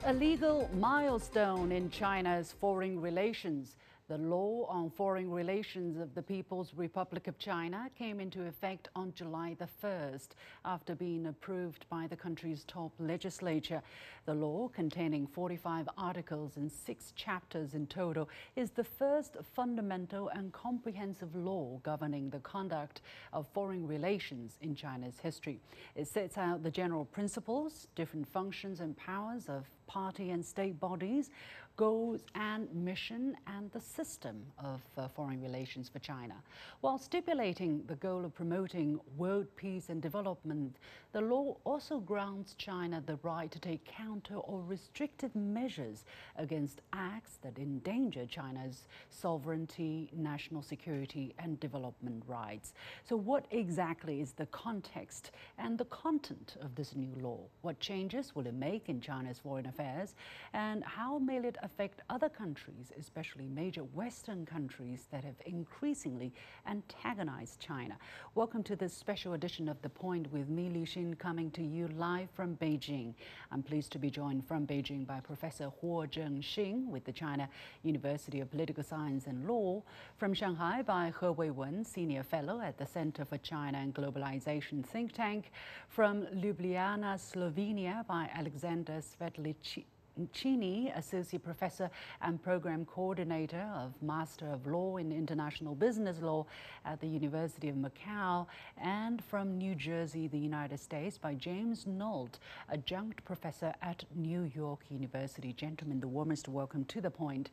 A legal milestone in China's foreign relations. The law on foreign relations of the People's Republic of China came into effect on July the 1st after being approved by the country's top legislature. The law, containing 45 articles and 6 chapters in total, is the first fundamental and comprehensive law governing the conduct of foreign relations in China's history. It sets out the general principles, different functions and powers of party and state bodies, goals and mission, and the system of foreign relations for China. While stipulating the goal of promoting world peace and development, the law also grants China the right to take counter or restrictive measures against acts that endanger China's sovereignty, national security, and development rights. So what exactly is the context and the content of this new law? What changes will it make in China's foreign affairs? And how may it affect other countries, especially major Western countries that have increasingly antagonized China? Welcome to this special edition of The Point with me, Li Xin, coming to you live from Beijing. I'm pleased to be joined from Beijing by Professor Huo Zhengxin with the China University of Political Science and Law, from Shanghai by Weiwen, Senior Fellow at the Center for China and Globalization think tank, from Ljubljana, Slovenia by Alexandr Svetlicinii, Associate Professor and Program Coordinator of Master of Law in International Business Law at the University of Macau, and from New Jersey, the United States, by James Nolt, Adjunct Professor at New York University. Gentlemen, the warmest welcome to The Point.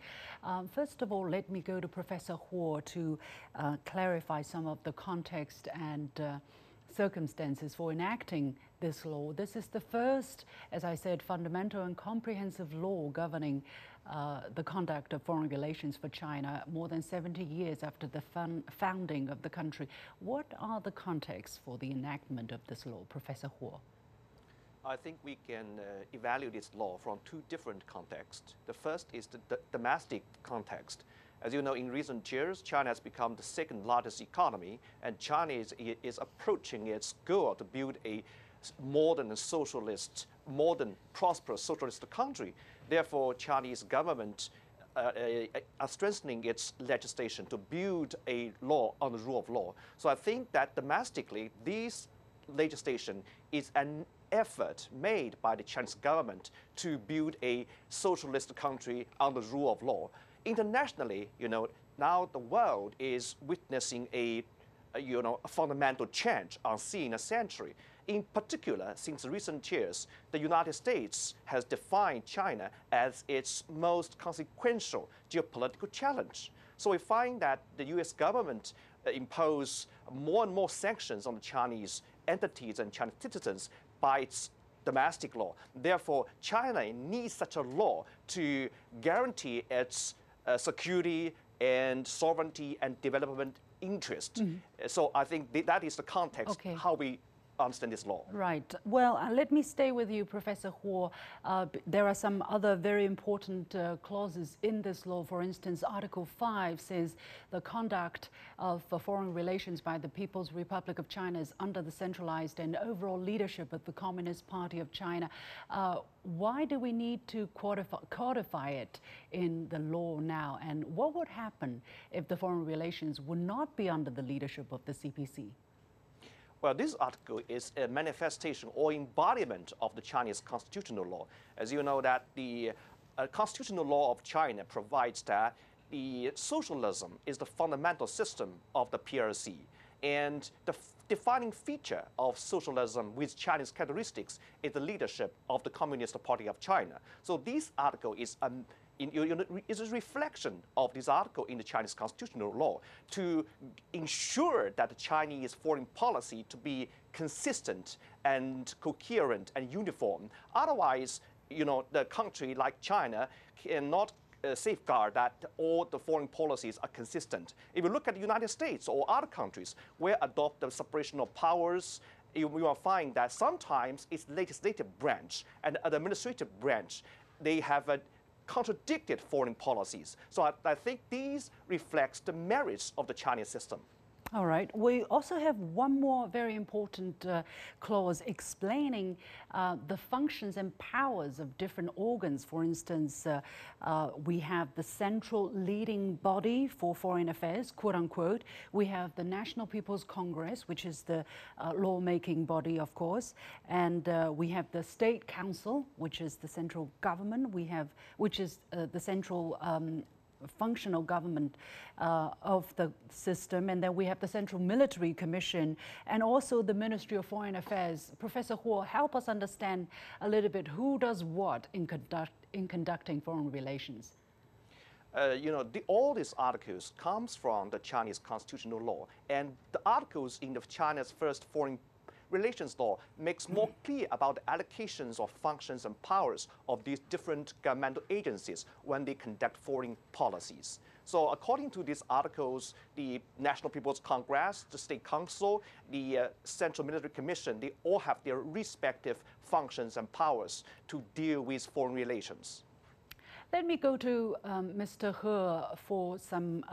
First of all, let me go to Professor Huo to clarify some of the context and circumstances for enacting this law. This is the first, as I said, fundamental and comprehensive law governing the conduct of foreign relations for China more than 70 years after the founding of the country. What are the contexts for the enactment of this law, Professor Huo? I think we can evaluate this law from two different contexts. The first is the domestic context. As you know, in recent years, China has become the second largest economy, and China is approaching its goal to build a modern socialist, modern, prosperous socialist country. Therefore, Chinese government are strengthening its legislation to build a law on the rule of law. So I think that domestically, this legislation is an effort made by the Chinese government to build a socialist country on the rule of law. Internationally, now the world is witnessing a fundamental change unseen in a century. In particular, since recent years, the United States has defined China as its most consequential geopolitical challenge. So we find that the US government impose more and more sanctions on the Chinese entities and Chinese citizens by its domestic law. Therefore, China needs such a law to guarantee its security and sovereignty and development interest. So I think that is the context, how we understand this law. Right. Well, let me stay with you, Professor Huo. There are some other very important clauses in this law. For instance, Article 5 says the conduct of foreign relations by the People's Republic of China is under the centralized and overall leadership of the Communist Party of China. Why do we need to codify it in the law now? And what would happen if the foreign relations would not be under the leadership of the CPC? Well, this article is a manifestation or embodiment of the Chinese constitutional law. As you know, that the constitutional law of China provides that the socialism is the fundamental system of the PRC. And the defining feature of socialism with Chinese characteristics is the leadership of the Communist Party of China. So this article is is a reflection of this article in the Chinese constitutional law to ensure that the Chinese foreign policy to be consistent and coherent and uniform. Otherwise, the country like China cannot safeguard that all the foreign policies are consistent. If you look at the United States or other countries where adopt the separation of powers, you will find that sometimes it's legislative branch and the administrative branch, they have a contradicted foreign policies. So I think these reflects the merits of the Chinese system. All right. We also have one more very important clause explaining the functions and powers of different organs. For instance, we have the central leading body for foreign affairs, quote unquote. We have the National People's Congress, which is the lawmaking body, of course. And we have the State Council, which is the central government. Which is the central functional government of the system, and then we have the Central Military Commission and also the Ministry of Foreign Affairs. Professor Huo, help us understand a little bit who does what in conducting foreign relations. All these articles comes from the Chinese constitutional law, and the articles in the China's first foreign relations law makes more clear about the allocations of functions and powers of these different governmental agencies when they conduct foreign policies. So according to these articles, the National People's Congress, the State Council, the Central Military Commission, they all have their respective functions and powers to deal with foreign relations. Let me go to Mr. He for some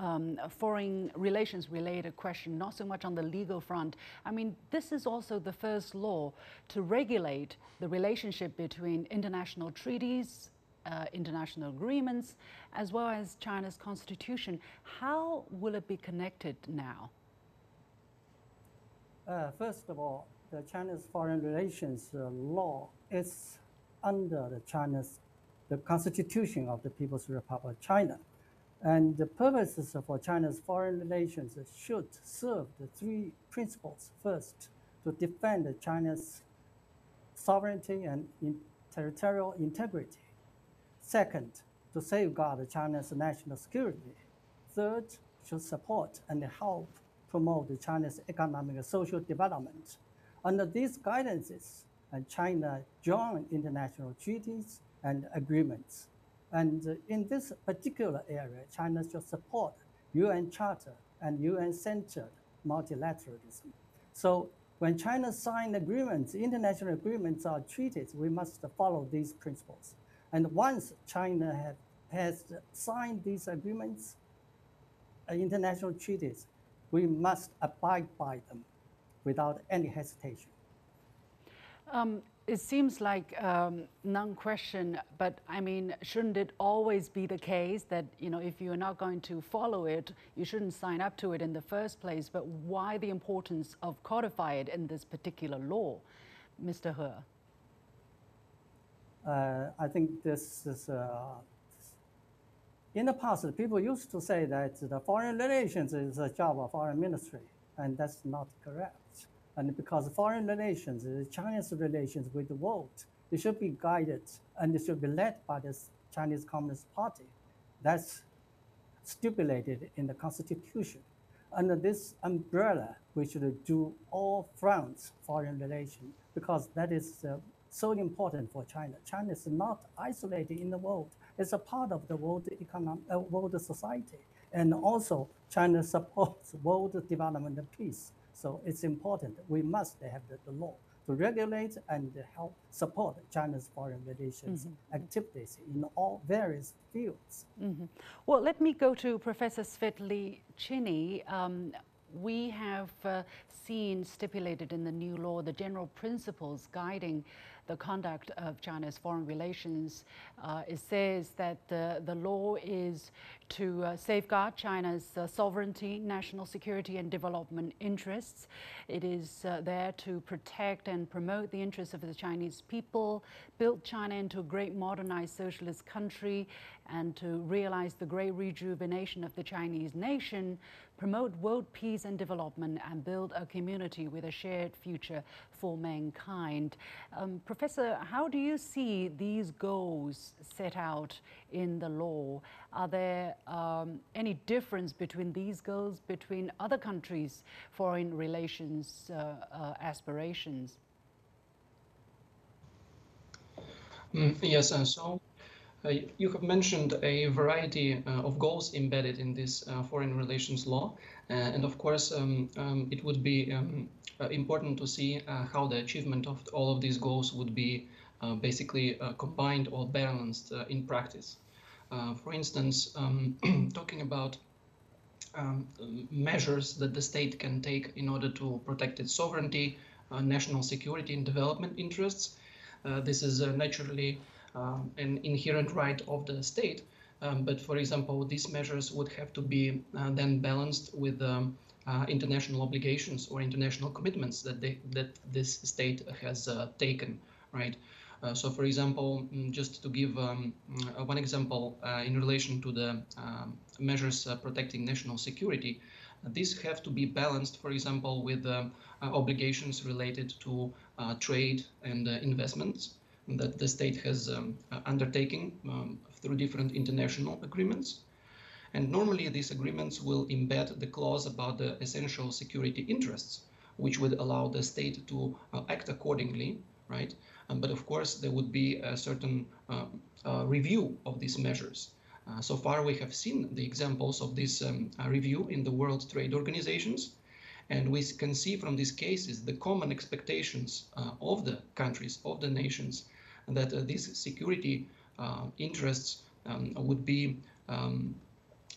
foreign relations related question, not so much on the legal front. I mean, this is also the first law to regulate the relationship between international treaties, international agreements, as well as China's constitution. How will it be connected now? First of all, the China's foreign relations law is under the Constitution of the People's Republic of China. And the purposes for China's foreign relations should serve the three principles. First, to defend China's sovereignty and territorial integrity. Second, to safeguard China's national security. Third, to support and help promote China's economic and social development. Under these guidances, China joined international treaties and agreements. And in this particular area, China should support UN Charter and UN-centered multilateralism. So when China signs agreements, international agreements or treaties, we must follow these principles. And once China has signed these agreements, international treaties, we must abide by them without any hesitation. It seems like non-question, but I mean, shouldn't it always be the case that, if you're not going to follow it, you shouldn't sign up to it in the first place? But why the importance of codify it in this particular law, Mr. He? I think this is, in the past, people used to say that the foreign relations is a job of foreign ministry, and that's not correct. And because foreign relations, China's relations with the world, it should be guided and it should be led by the Chinese Communist Party. That's stipulated in the Constitution. Under this umbrella, we should do all fronts foreign relations because that is so important for China. China is not isolated in the world. It's a part of the world world society. And also, China supports world development and peace. So it's important. We must have the law to regulate and help support China's foreign relations activities in all various fields. Well, let me go to Professor Svetlicinii. We have seen stipulated in the new law the general principles guiding the conduct of China's foreign relations. It says that the law is to safeguard China's sovereignty, national security and development interests. It is there to protect and promote the interests of the Chinese people, build China into a great modernized socialist country, and to realize the great rejuvenation of the Chinese nation, promote world peace and development, and build a community with a shared future for mankind. Professor, how do you see these goals set out in the law? Are there any difference between these goals between other countries' foreign relations aspirations? Yes, you have mentioned a variety of goals embedded in this foreign relations law, and of course it would be important to see how the achievement of all of these goals would be basically combined or balanced in practice. For instance, talking about measures that the state can take in order to protect its sovereignty, national security, and development interests. This is naturally an inherent right of the state. But for example, these measures would have to be then balanced with international obligations or international commitments that this state has taken, right? So, for example, just to give one example in relation to the measures protecting national security, these have to be balanced, for example, with obligations related to trade and investments that the state has undertaken through different international agreements. And normally these agreements will embed the clause about the essential security interests, which would allow the state to act accordingly, right? But of course, there would be a certain review of these measures. So far, we have seen the examples of this review in the World Trade Organizations, and we can see from these cases the common expectations of the countries, of the nations, that these security interests would be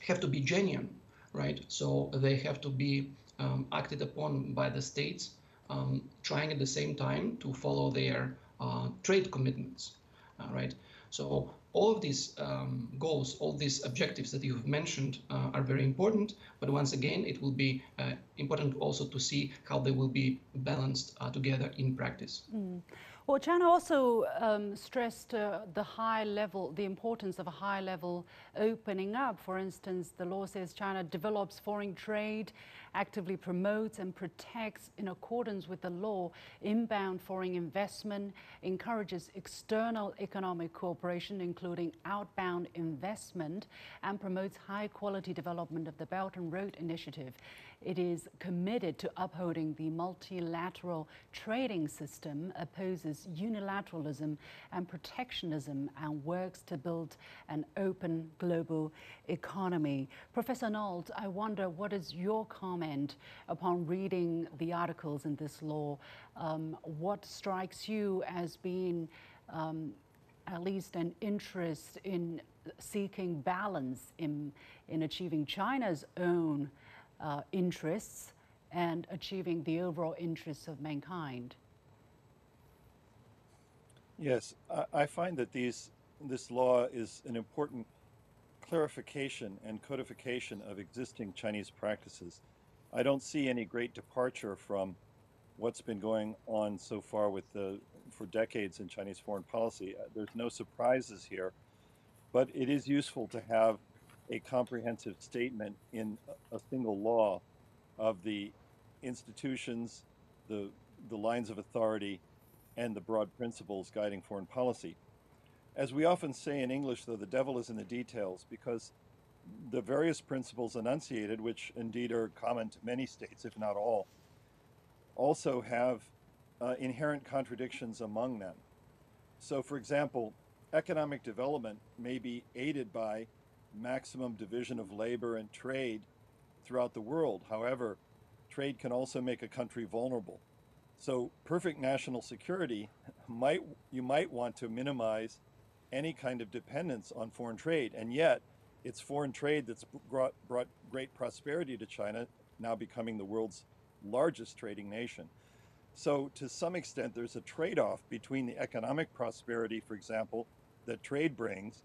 have to be genuine, right? So they have to be acted upon by the states, trying at the same time to follow their trade commitments, right? So all of these goals, all these objectives that you have mentioned are very important, but once again, it will be important also to see how they will be balanced together in practice. Well, China also stressed the importance of a high-level opening up. For instance, the law says China develops foreign trade, actively promotes and protects, in accordance with the law, inbound foreign investment, encourages external economic cooperation, including outbound investment, and promotes high-quality development of the Belt and Road Initiative. It is committed to upholding the multilateral trading system, opposes unilateralism and protectionism, and works to build an open global economy. Professor Nolt, I wonder, what is your comment upon reading the articles in this law? What strikes you as being at least an interest in seeking balance in achieving China's own interests and achieving the overall interests of mankind? Yes, I find that this law is an important clarification and codification of existing Chinese practices. I don't see any great departure from what's been going on so far for decades in Chinese foreign policy. There's no surprises here, but it is useful to have a comprehensive statement in a single law of the institutions, the lines of authority, and the broad principles guiding foreign policy. As we often say in English, though, the devil is in the details, because the various principles enunciated, which indeed are common to many states, if not all, also have inherent contradictions among them. So, for example, economic development may be aided by maximum division of labor and trade throughout the world. However, trade can also make a country vulnerable. So perfect national security, you might want to minimize any kind of dependence on foreign trade. And yet, it's foreign trade that's brought great prosperity to China, now becoming the world's largest trading nation. So to some extent, there's a trade-off between the economic prosperity, for example, that trade brings,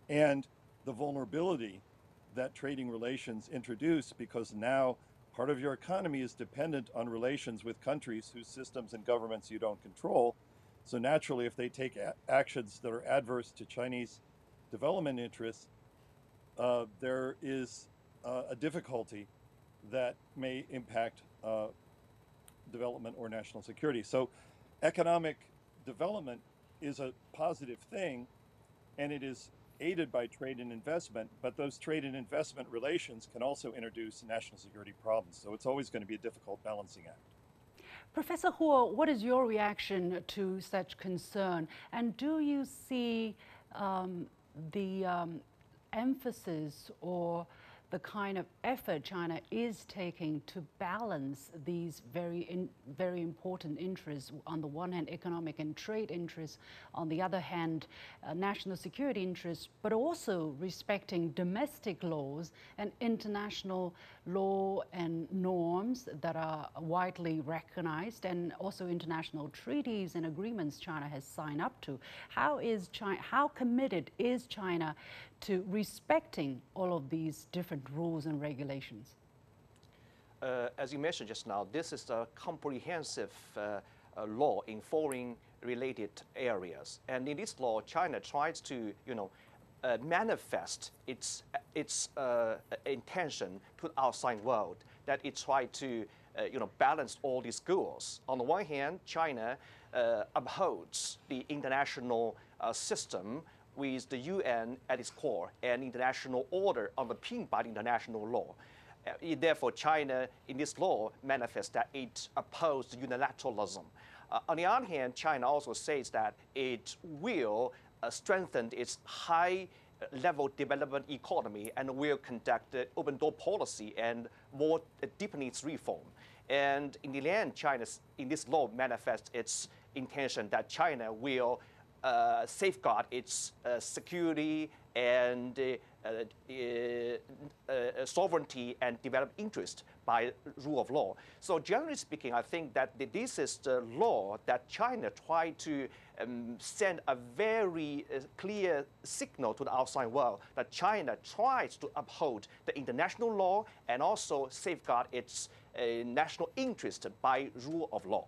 and the vulnerability that trading relations introduce, because now part of your economy is dependent on relations with countries whose systems and governments you don't control. So naturally, if they take actions that are adverse to Chinese development interests, there is a difficulty that may impact development or national security. So economic development is a positive thing, and it is aided by trade and investment, but those trade and investment relations can also introduce national security problems. So it's always going to be a difficult balancing act. Professor Huo, what is your reaction to such concern? And do you see the emphasis or the kind of effort China is taking to balance these very important interests. On the one hand, economic and trade interests. On the other hand, national security interests, but also respecting domestic laws and international law and norms that are widely recognized, and also international treaties and agreements China has signed up to. How committed is China to respecting all of these different rules and regulations? As you mentioned just now, this is a comprehensive law in foreign-related areas, and in this law, China tries to, manifest its intention to the outside world, that it tried to, balance all these goals. On the one hand, China upholds the international system with the UN at its core and international order underpinned by the international law. Therefore, China, in this law, manifests that it opposes unilateralism. On the other hand, China also says that it will strengthen its high-level development economy and will conduct the open door policy and more deepen its reform. And in the end, China, in this law, manifests its intention that China will safeguard its security and sovereignty and develop interest by rule of law. So generally speaking, I think that this is the law that China tried to send a very clear signal to the outside world that China tries to uphold the international law and also safeguard its national interest by rule of law.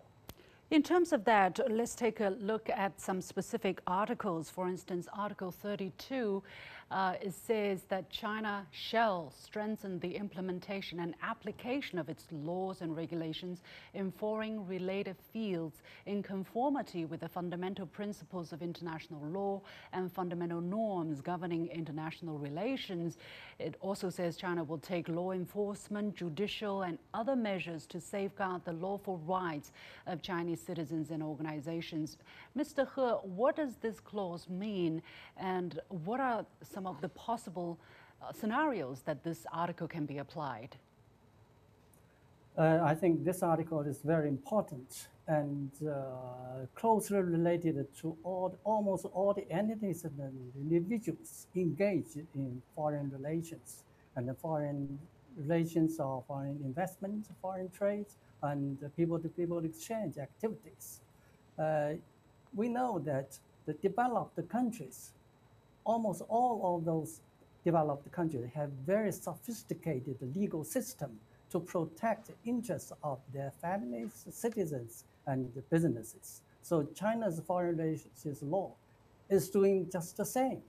In terms of that, let's take a look at some specific articles. For instance, Article 32, it says that China shall strengthen the implementation and application of its laws and regulations in foreign-related fields in conformity with the fundamental principles of international law and fundamental norms governing international relations. It also says China will take law enforcement, judicial, and other measures to safeguard the lawful rights of Chinese citizens and organizations. Mr. He, what does this clause mean, and what are some of the possible scenarios that this article can be applied? I think this article is very important and closely related to almost all the entities and individuals engaged in foreign relations and the foreign relations or foreign investment, foreign trade, and people-to-people exchange activities. We know that the developed countries, almost all of those developed countries have very sophisticated legal system to protect the interests of their families, citizens, and businesses. So China's foreign relations law is doing just the same.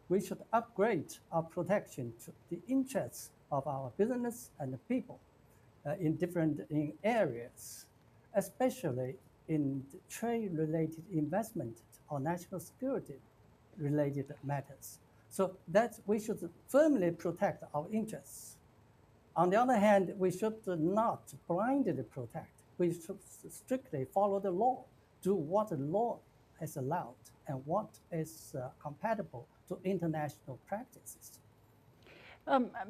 We should upgrade our protection to the interests of our business and the people in different areas, especially in trade-related investment or national security-related matters. So that we should firmly protect our interests. On the other hand, we should not blindly protect. We should strictly follow the law, do what the law has allowed and what is compatible to international practices.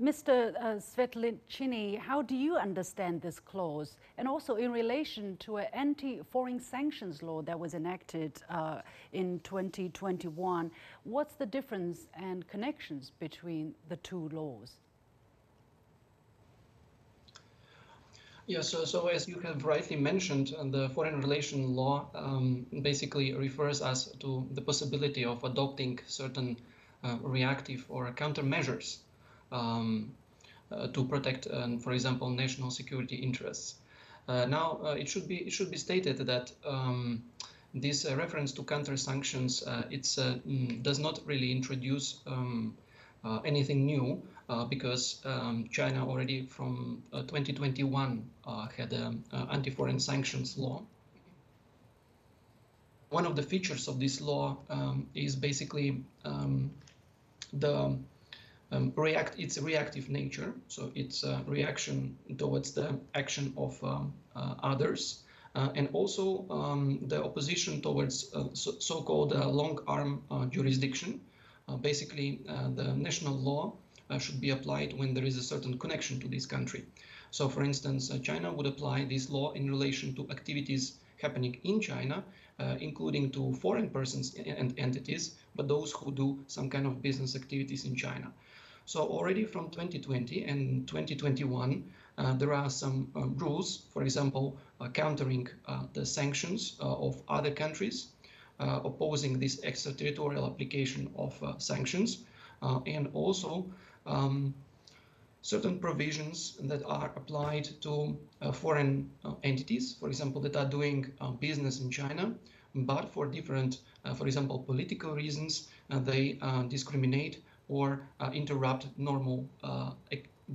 Mr. Svetlicinii, how do you understand this clause? And also in relation to an anti-foreign sanctions law that was enacted in 2021, what's the difference and connections between the two laws? Yeah, so as you have rightly mentioned, the foreign relation law basically refers us to the possibility of adopting certain reactive or countermeasures to protect, for example, national security interests. Now, it should be stated that this reference to counter sanctions does not really introduce anything new because China already from 2021 had an anti-foreign sanctions law. One of the features of this law is basically its reactive nature, so it's a reaction towards the action of others, and also the opposition towards so-called long-arm jurisdiction. Basically, the national law should be applied when there is a certain connection to this country. So, for instance, China would apply this law in relation to activities happening in China, including to foreign persons and entities, but those who do some kind of business activities in China. So already from 2020 and 2021, there are some rules, for example, countering the sanctions of other countries, opposing this extraterritorial application of sanctions, and also certain provisions that are applied to foreign entities, for example, that are doing business in China, but for different, for example, political reasons, they discriminate or interrupt normal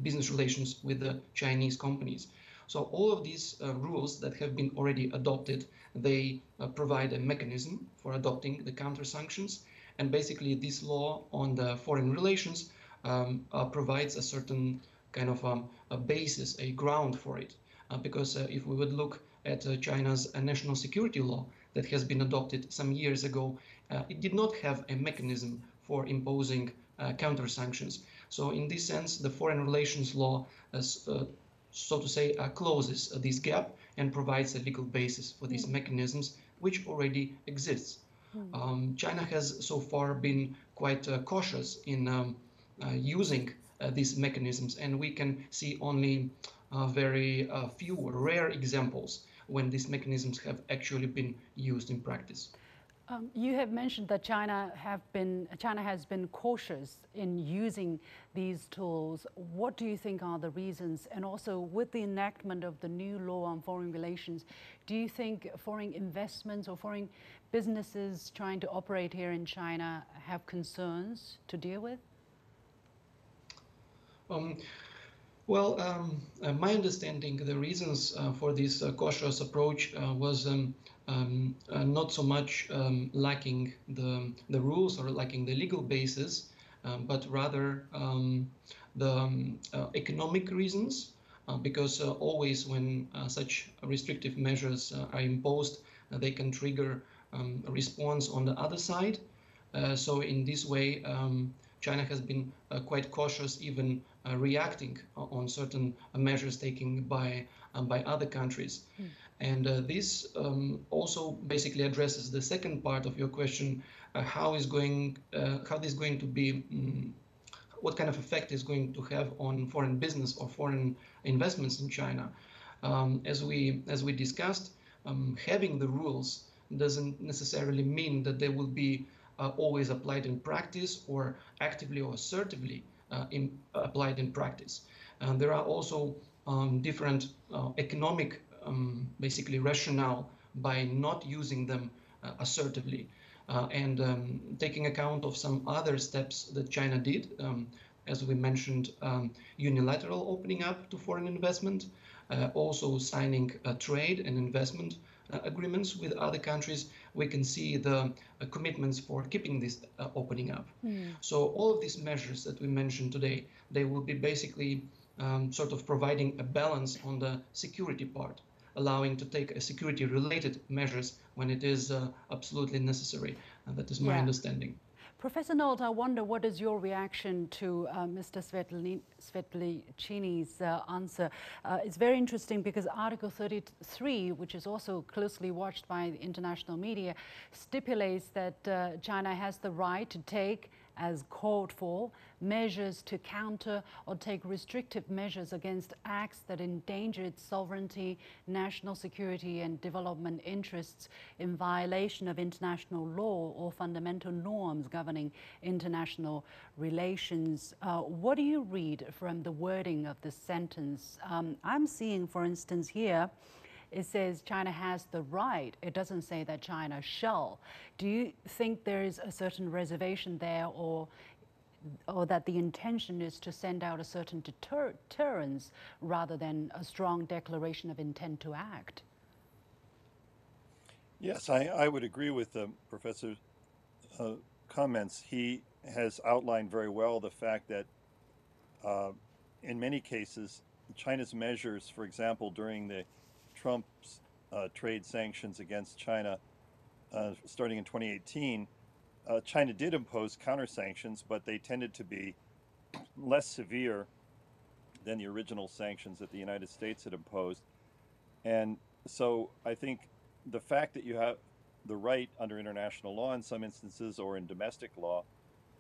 business relations with the Chinese companies. So all of these rules that have been already adopted, they provide a mechanism for adopting the counter sanctions. And basically this law on the foreign relations provides a certain kind of a basis, a ground for it. Because if we would look at China's national security law that has been adopted some years ago, it did not have a mechanism for imposing counter sanctions. So in this sense, the foreign relations law, so to say, closes this gap and provides a legal basis for these mechanisms, which already exists. China has so far been quite cautious in using these mechanisms, and we can see only very few rare examples when these mechanisms have actually been used in practice. You have mentioned that China has been cautious in using these tools. What do you think are the reasons? And also, with the enactment of the new law on foreign relations, do you think foreign investments or foreign businesses trying to operate here in China have concerns to deal with? My understanding, the reasons for this cautious approach was not so much lacking the rules or lacking the legal basis, but rather the economic reasons, because always when such restrictive measures are imposed, they can trigger a response on the other side. So in this way, China has been quite cautious, even reacting on certain measures taken by other countries. And this also basically addresses the second part of your question: how this is going to be, what kind of effect is going to have on foreign business or foreign investments in China. As we discussed, having the rules doesn't necessarily mean that they will be always applied in practice or actively or assertively applied in practice. There are also different economic basically rationale by not using them assertively, and taking account of some other steps that China did, as we mentioned, unilateral opening up to foreign investment, also signing trade and investment agreements with other countries. We can see the commitments for keeping this opening up. So all of these measures that we mentioned today, they will be basically sort of providing a balance on the security part, allowing to take security-related measures when it is absolutely necessary. And that is my understanding. Professor Nolt, I wonder, what is your reaction to Mr. Svetlicinii's answer? It's very interesting because Article 33, which is also closely watched by the international media, stipulates that China has the right to take, as called for, measures to counter or take restrictive measures against acts that endanger its sovereignty, national security and development interests in violation of international law or fundamental norms governing international relations. What do you read from the wording of this sentence? I'm seeing, for instance, here, it says China has the right. It doesn't say that China shall. Do you think there is a certain reservation there, or that the intention is to send out a certain deterrence rather than a strong declaration of intent to act? Yes, I would agree with the professor's comments. He has outlined very well the fact that in many cases, China's measures, for example, during the Trump's trade sanctions against China starting in 2018, China did impose counter sanctions, but they tended to be less severe than the original sanctions that the United States had imposed. And so I think the fact that you have the right under international law in some instances or in domestic law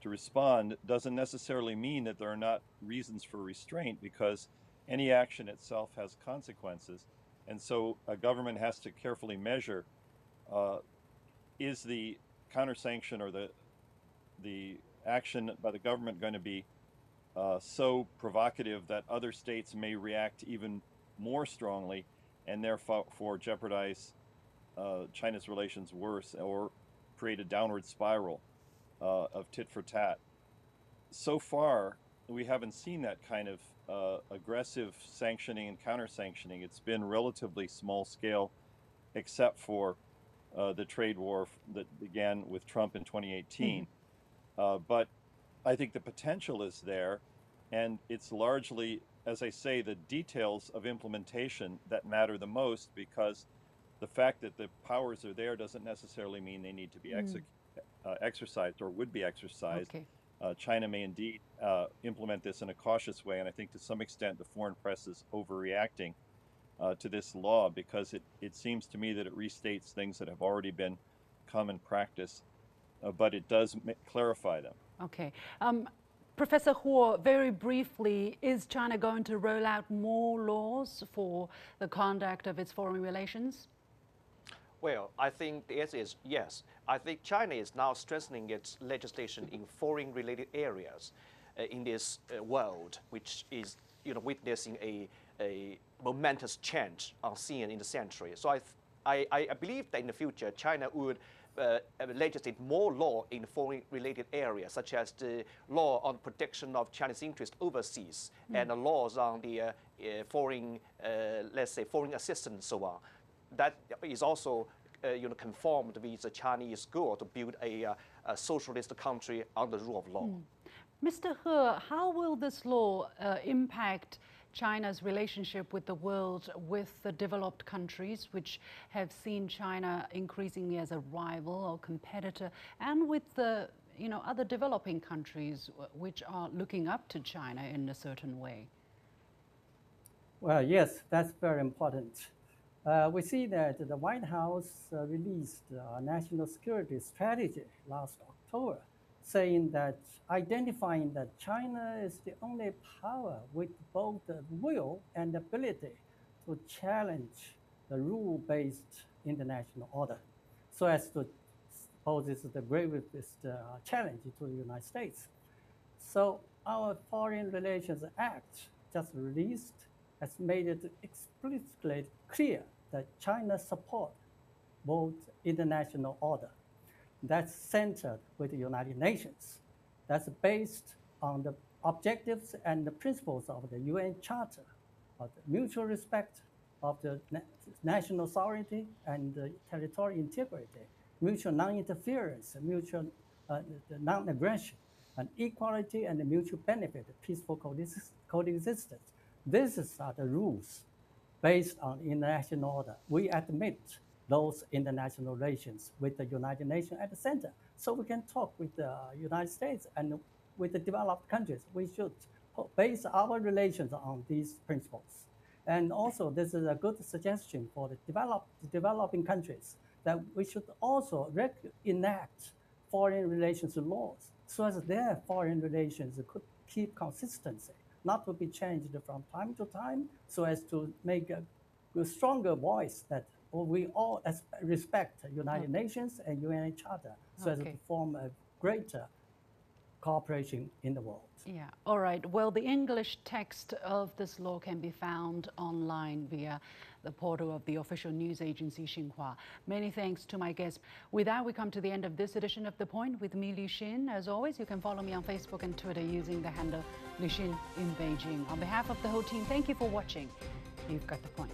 to respond doesn't necessarily mean that there are not reasons for restraint, because any action itself has consequences. And so a government has to carefully measure, is the counter-sanction or the action by the government going to be so provocative that other states may react even more strongly and therefore jeopardize China's relations worse or create a downward spiral of tit for tat. So far, we haven't seen that kind of aggressive sanctioning and counter-sanctioning. It's been relatively small scale, except for the trade war that began with Trump in 2018. But I think the potential is there, and it's largely, as I say, the details of implementation that matter the most, because the fact that the powers are there doesn't necessarily mean they need to be exercised or would be exercised. Okay. China may indeed implement this in a cautious way, and I think to some extent the foreign press is overreacting to this law, because it seems to me that it restates things that have already been common practice, but it does clarify them. Okay. Professor Huo, very briefly, is China going to roll out more laws for the conduct of its foreign relations? Well, I think the answer is yes. I think China is now strengthening its legislation in foreign-related areas in this world, which is, witnessing a momentous change unseen in the century. So I believe that in the future, China would legislate more law in foreign-related areas, such as the law on protection of Chinese interests overseas and the laws on the foreign, let's say, foreign assistance and so on. That is also, conformed with the Chinese goal to build a socialist country under the rule of law. Mr. He, how will this law impact China's relationship with the world, with the developed countries, which have seen China increasingly as a rival or competitor, and with the other developing countries which are looking up to China in a certain way? Well, yes, that's very important. We see that the White House released a national security strategy last October, saying that identifying that China is the only power with both the will and ability to challenge the rule-based international order, so as to poses the gravest challenge to the United States. So our Foreign Relations Act, just released, has made it explicitly clear that China supports both international order. That's centered with the United Nations. That's based on the objectives and the principles of the UN Charter of the mutual respect of the national sovereignty and the territorial integrity, mutual non-interference, mutual non-aggression, and equality and the mutual benefit, peaceful coexistence. These are the rules based on international order. We admit those international relations with the United Nations at the center. So we can talk with the United States and with the developed countries. We should base our relations on these principles. And also, this is a good suggestion for the developing countries that we should also enact foreign relations laws so as their foreign relations could keep consistency, not to be changed from time to time, so as to make a stronger voice that we all respect United Nations and UN Charter, so as to form a greater cooperation in the world. Yeah, all right. Well, the English text of this law can be found online via the portal of the official news agency Xinhua. Many thanks to my guests. With that, we come to the end of this edition of The Point with me, Li Xin. As always, you can follow me on Facebook and Twitter using the handle Li Xin in Beijing. On behalf of the whole team, thank you for watching. You've got The Point.